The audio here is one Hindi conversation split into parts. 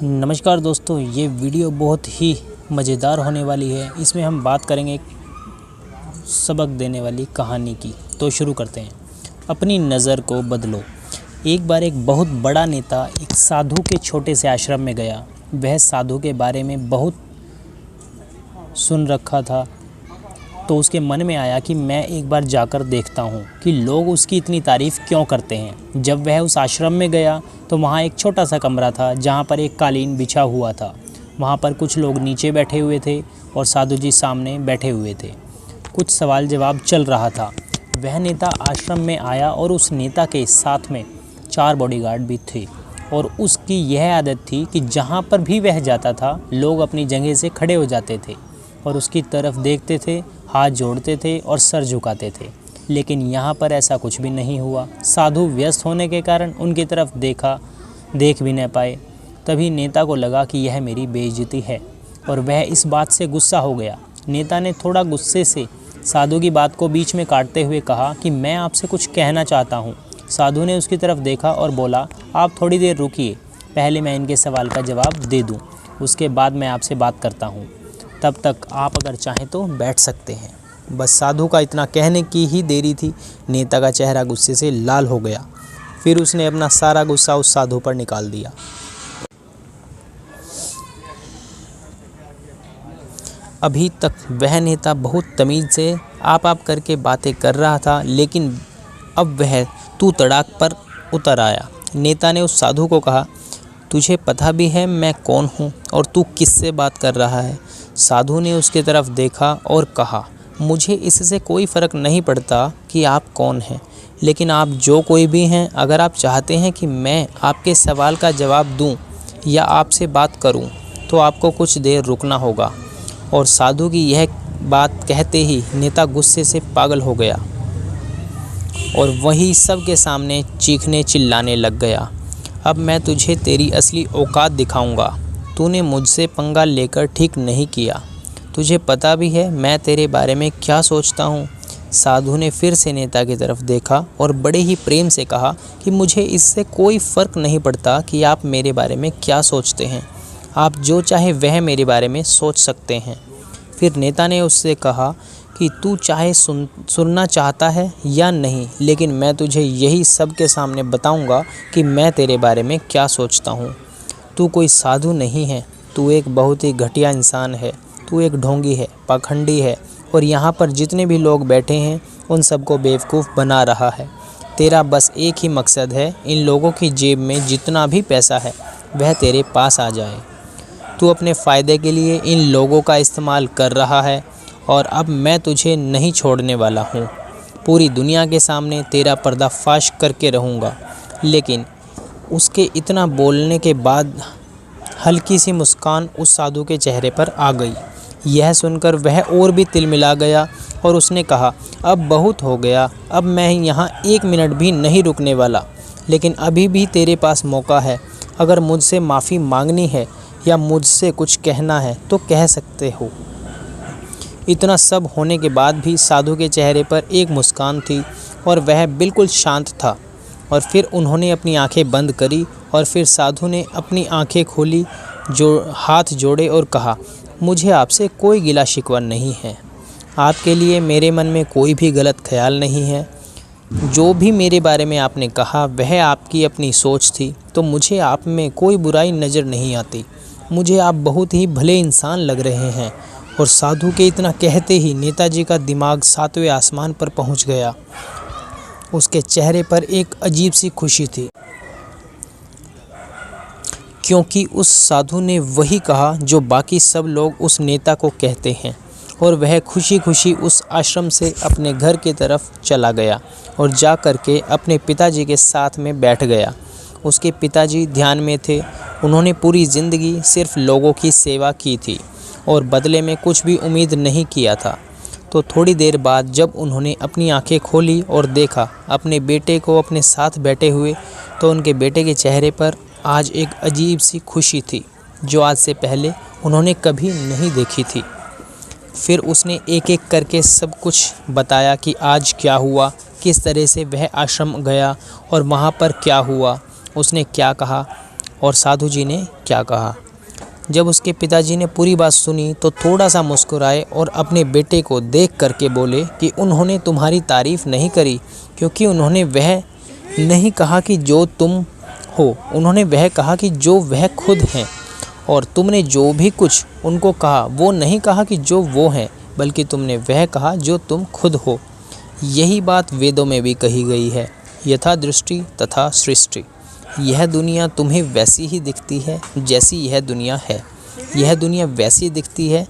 नमस्कार दोस्तों, ये वीडियो बहुत ही मज़ेदार होने वाली है। इसमें हम बात करेंगे एक सबक देने वाली कहानी की। तो शुरू करते हैं। अपनी नज़र को बदलो। एक बार एक बहुत बड़ा नेता एक साधु के छोटे से आश्रम में गया। वह साधु के बारे में बहुत सुन रखा था, तो उसके मन में आया कि मैं एक बार जाकर देखता हूँ कि लोग उसकी इतनी तारीफ़ क्यों करते हैं। जब वह उस आश्रम में गया तो वहाँ एक छोटा सा कमरा था जहाँ पर एक कालीन बिछा हुआ था। वहाँ पर कुछ लोग नीचे बैठे हुए थे और साधु जी सामने बैठे हुए थे। कुछ सवाल जवाब चल रहा था। वह नेता आश्रम में आया और उस नेता के साथ में 4 बॉडीगार्ड भी थे और उसकी यह आदत थी कि जहाँ पर भी वह जाता था लोग अपनी जगह से खड़े हो जाते थे और उसकी तरफ देखते थे, हाथ जोड़ते थे और सर झुकाते थे। लेकिन यहाँ पर ऐसा कुछ भी नहीं हुआ। साधु व्यस्त होने के कारण उनकी तरफ देख भी न पाए। तभी नेता को लगा कि यह मेरी बेइज्जती है और वह इस बात से गुस्सा हो गया। नेता ने थोड़ा गुस्से से साधु की बात को बीच में काटते हुए कहा कि मैं आपसे कुछ कहना चाहता हूँ। साधु ने उसकी तरफ देखा और बोला, आप थोड़ी देर रुकिए, पहले मैं इनके सवाल का जवाब दे दूँ, उसके बाद मैं आपसे बात करता हूँ। तब तक आप अगर चाहें तो बैठ सकते हैं। बस साधु का इतना कहने की ही देरी थी। नेता का चेहरा गुस्से से लाल हो गया। फिर उसने अपना सारा गुस्सा उस साधु पर निकाल दिया। अभी तक वह नेता बहुत तमीज़ से आप करके बातें कर रहा था, लेकिन अब वह तू तड़ाक पर उतर आया। नेता ने उस साधु को कहा, तुझे पता भी है मैं कौन हूँ और तू किससे बात कर रहा है? साधु ने उसकी तरफ देखा और कहा, मुझे इससे कोई फ़र्क नहीं पड़ता कि आप कौन हैं, लेकिन आप जो कोई भी हैं, अगर आप चाहते हैं कि मैं आपके सवाल का जवाब दूं या आपसे बात करूं, तो आपको कुछ देर रुकना होगा। और साधु की यह बात कहते ही नेता गुस्से से पागल हो गया और वही सबके सामने चीखने चिल्लाने लग गया, अब मैं तुझे तेरी असली औकात दिखाऊंगा। तूने मुझसे पंगा लेकर ठीक नहीं किया। तुझे पता भी है मैं तेरे बारे में क्या सोचता हूँ। साधु ने फिर से नेता की तरफ देखा और बड़े ही प्रेम से कहा कि मुझे इससे कोई फ़र्क नहीं पड़ता कि आप मेरे बारे में क्या सोचते हैं। आप जो चाहे वह मेरे बारे में सोच सकते हैं। फिर नेता ने उससे कहा कि तू चाहे सुनना चाहता है या नहीं, लेकिन मैं तुझे यही सबके सामने बताऊंगा कि मैं तेरे बारे में क्या सोचता हूँ। तू कोई साधु नहीं है, तू एक बहुत ही घटिया इंसान है। तू एक ढोंगी है, पाखंडी है और यहाँ पर जितने भी लोग बैठे हैं उन सबको बेवकूफ़ बना रहा है। तेरा बस एक ही मकसद है, इन लोगों की जेब में जितना भी पैसा है वह तेरे पास आ जाए। तू अपने फ़ायदे के लिए इन लोगों का इस्तेमाल कर रहा है और अब मैं तुझे नहीं छोड़ने वाला हूँ। पूरी दुनिया के सामने तेरा पर्दाफाश करके रहूँगा। लेकिन उसके इतना बोलने के बाद हल्की सी मुस्कान उस साधु के चेहरे पर आ गई। यह सुनकर वह और भी तिलमिला गया और उसने कहा, अब बहुत हो गया, अब मैं यहाँ 1 मिनट भी नहीं रुकने वाला। लेकिन अभी भी तेरे पास मौका है। अगर मुझसे माफ़ी मांगनी है या मुझसे कुछ कहना है तो कह सकते हो। इतना सब होने के बाद भी साधु के चेहरे पर एक मुस्कान थी और वह बिल्कुल शांत था। और फिर उन्होंने अपनी आंखें बंद करी और फिर साधु ने अपनी आंखें खोली, हाथ जोड़े और कहा, मुझे आपसे कोई गिला शिकवा नहीं है। आपके लिए मेरे मन में कोई भी गलत ख्याल नहीं है। जो भी मेरे बारे में आपने कहा वह आपकी अपनी सोच थी, तो मुझे आप में कोई बुराई नज़र नहीं आती। मुझे आप बहुत ही भले इंसान लग रहे हैं। और साधु के इतना कहते ही नेताजी का दिमाग 7वें आसमान पर पहुंच गया। उसके चेहरे पर एक अजीब सी खुशी थी, क्योंकि उस साधु ने वही कहा जो बाकी सब लोग उस नेता को कहते हैं। और वह खुशी खुशी उस आश्रम से अपने घर की तरफ चला गया और जा कर के अपने पिताजी के साथ में बैठ गया। उसके पिताजी ध्यान में थे। उन्होंने पूरी ज़िंदगी सिर्फ लोगों की सेवा की थी और बदले में कुछ भी उम्मीद नहीं किया था। तो थोड़ी देर बाद जब उन्होंने अपनी आंखें खोली और देखा अपने बेटे को अपने साथ बैठे हुए, तो उनके बेटे के चेहरे पर आज एक अजीब सी खुशी थी जो आज से पहले उन्होंने कभी नहीं देखी थी। फिर उसने एक एक करके सब कुछ बताया कि आज क्या हुआ, किस तरह से वह आश्रम गया और वहाँ पर क्या हुआ, उसने क्या कहा और साधु जी ने क्या कहा। जब उसके पिताजी ने पूरी बात सुनी तो थोड़ा सा मुस्कुराए और अपने बेटे को देख करके बोले कि उन्होंने तुम्हारी तारीफ़ नहीं करी, क्योंकि उन्होंने वह नहीं कहा कि जो तुम हो, उन्होंने वह कहा कि जो वह खुद हैं। और तुमने जो भी कुछ उनको कहा वो नहीं कहा कि जो वो हैं, बल्कि तुमने वह कहा जो तुम खुद हो। यही बात वेदों में भी कही गई है, यथा दृष्टि तथा सृष्टि। यह दुनिया तुम्हें वैसी ही दिखती है जैसी यह दुनिया है। यह दुनिया वैसी दिखती है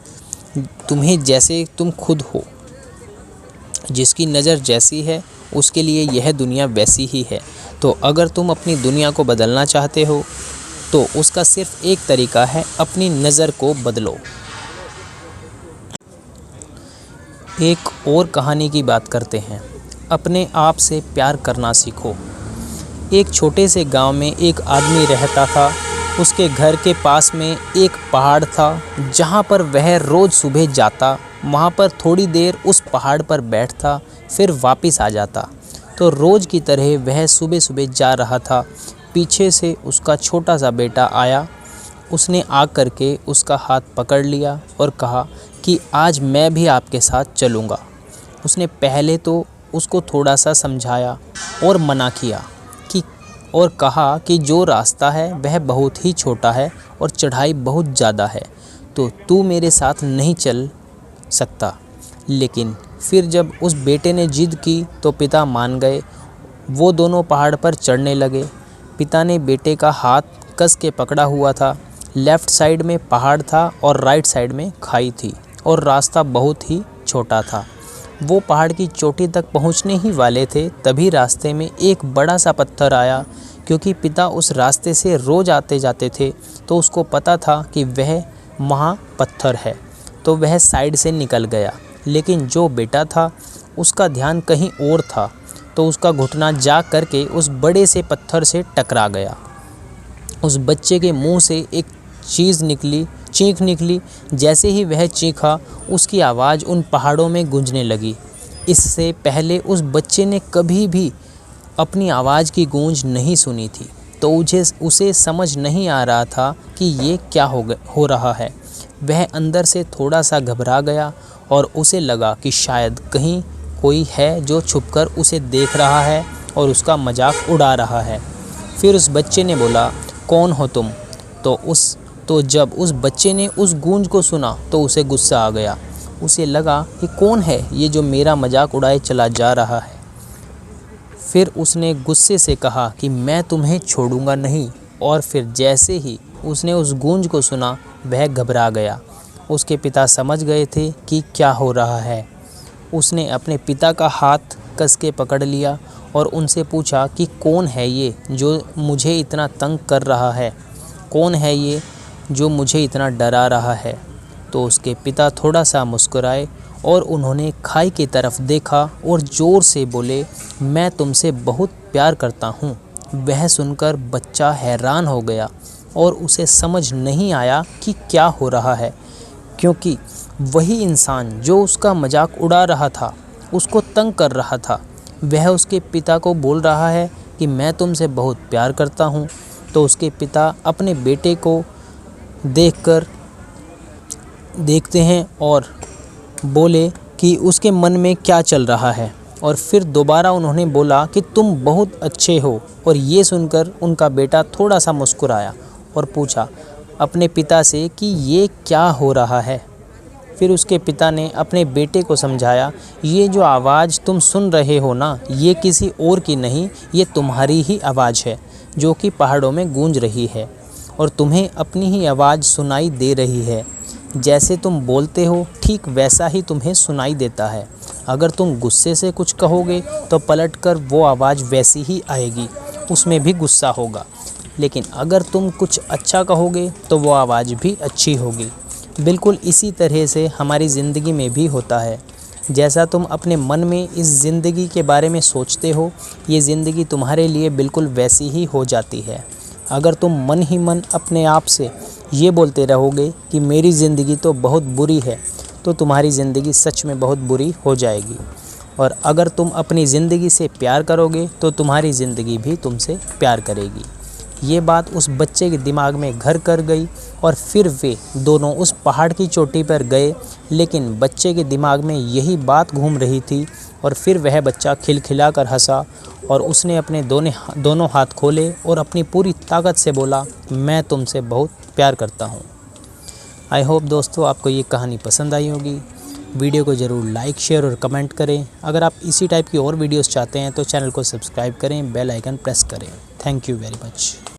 तुम्हें जैसे तुम खुद हो। जिसकी नज़र जैसी है उसके लिए यह दुनिया वैसी ही है। तो अगर तुम अपनी दुनिया को बदलना चाहते हो तो उसका सिर्फ एक तरीका है, अपनी नज़र को बदलो। एक और कहानी की बात करते हैं। अपने आप से प्यार करना सीखो। एक छोटे से गांव में एक आदमी रहता था। उसके घर के पास में एक पहाड़ था जहां पर वह रोज़ सुबह जाता, वहां पर थोड़ी देर उस पहाड़ पर बैठता, फिर वापस आ जाता। तो रोज़ की तरह वह सुबह सुबह जा रहा था। पीछे से उसका छोटा सा बेटा आया। उसने आ कर के उसका हाथ पकड़ लिया और कहा कि आज मैं भी आपके साथ चलूँगा। उसने पहले तो उसको थोड़ा सा समझाया और मना किया कि और कहा कि जो रास्ता है वह बहुत ही छोटा है और चढ़ाई बहुत ज़्यादा है, तो तू मेरे साथ नहीं चल सकता। लेकिन फिर जब उस बेटे ने जिद की तो पिता मान गए। वो दोनों पहाड़ पर चढ़ने लगे। पिता ने बेटे का हाथ कस के पकड़ा हुआ था। लेफ़्ट साइड में पहाड़ था और राइट साइड में खाई थी और रास्ता बहुत ही छोटा था। वो पहाड़ की चोटी तक पहुंचने ही वाले थे, तभी रास्ते में एक बड़ा सा पत्थर आया। क्योंकि पिता उस रास्ते से रोज़ आते जाते थे तो उसको पता था कि वह वहाँ पत्थर है, तो वह साइड से निकल गया। लेकिन जो बेटा था उसका ध्यान कहीं और था, तो उसका घुटना जा करके उस बड़े से पत्थर से टकरा गया। उस बच्चे के मुंह से एक चीख निकली। जैसे ही वह चीखा, उसकी आवाज़ उन पहाड़ों में गूंजने लगी। इससे पहले उस बच्चे ने कभी भी अपनी आवाज़ की गूंज नहीं सुनी थी, तो उसे समझ नहीं आ रहा था कि ये क्या हो रहा है। वह अंदर से थोड़ा सा घबरा गया और उसे लगा कि शायद कहीं कोई है जो छुपकर उसे देख रहा है और उसका मजाक उड़ा रहा है। फिर उस बच्चे ने बोला, कौन हो तुम? तो जब उस बच्चे ने उस गूंज को सुना तो उसे गुस्सा आ गया। उसे लगा कि कौन है ये जो मेरा मजाक उड़ाए चला जा रहा है। फिर उसने गुस्से से कहा कि मैं तुम्हें छोड़ूंगा नहीं। और फिर जैसे ही उसने उस गूंज को सुना वह घबरा गया। उसके पिता समझ गए थे कि क्या हो रहा है। उसने अपने पिता का हाथ कस के पकड़ लिया और उनसे पूछा कि कौन है ये जो मुझे इतना तंग कर रहा है? कौन है ये जो मुझे इतना डरा रहा है? तो उसके पिता थोड़ा सा मुस्कुराए और उन्होंने खाई की तरफ देखा और ज़ोर से बोले, मैं तुमसे बहुत प्यार करता हूँ। वह सुनकर बच्चा हैरान हो गया और उसे समझ नहीं आया कि क्या हो रहा है, क्योंकि वही इंसान जो उसका मजाक उड़ा रहा था, उसको तंग कर रहा था, वह उसके पिता को बोल रहा है कि मैं तुमसे बहुत प्यार करता हूँ। तो उसके पिता अपने बेटे को देखते हैं और बोले कि उसके मन में क्या चल रहा है। और फिर दोबारा उन्होंने बोला कि तुम बहुत अच्छे हो। और ये सुनकर उनका बेटा थोड़ा सा मुस्कुराया और पूछा अपने पिता से कि ये क्या हो रहा है। फिर उसके पिता ने अपने बेटे को समझाया, ये जो आवाज़ तुम सुन रहे हो ना, ये किसी और की नहीं, ये तुम्हारी ही आवाज़ है जो कि पहाड़ों में गूंज रही है और तुम्हें अपनी ही आवाज़ सुनाई दे रही है। जैसे तुम बोलते हो ठीक वैसा ही तुम्हें सुनाई देता है। अगर तुम गुस्से से कुछ कहोगे तो पलटकर वो आवाज़ वैसी ही आएगी, उसमें भी गुस्सा होगा। लेकिन अगर तुम कुछ अच्छा कहोगे तो वो आवाज़ भी अच्छी होगी। बिल्कुल इसी तरह से हमारी ज़िंदगी में भी होता है। जैसा तुम अपने मन में इस ज़िंदगी के बारे में सोचते हो, ये ज़िंदगी तुम्हारे लिए बिल्कुल वैसी ही हो जाती है। अगर तुम मन ही मन अपने आप से ये बोलते रहोगे कि मेरी ज़िंदगी तो बहुत बुरी है, तो तुम्हारी ज़िंदगी सच में बहुत बुरी हो जाएगी। और अगर तुम अपनी ज़िंदगी से प्यार करोगे तो तुम्हारी ज़िंदगी भी तुमसे प्यार करेगी। ये बात उस बच्चे के दिमाग में घर कर गई और फिर वे दोनों उस पहाड़ की चोटी पर गए, लेकिन बच्चे के दिमाग में यही बात घूम रही थी। और फिर वह बच्चा खिलखिलाकर हंसा और उसने अपने दोनों हाथ खोले और अपनी पूरी ताकत से बोला, मैं तुमसे बहुत प्यार करता हूँ। आई होप दोस्तों आपको ये कहानी पसंद आई होगी। वीडियो को ज़रूर लाइक, शेयर और कमेंट करें। अगर आप इसी टाइप की और वीडियोस चाहते हैं तो चैनल को सब्सक्राइब करें, बेल आइकन प्रेस करें। Thank you very much.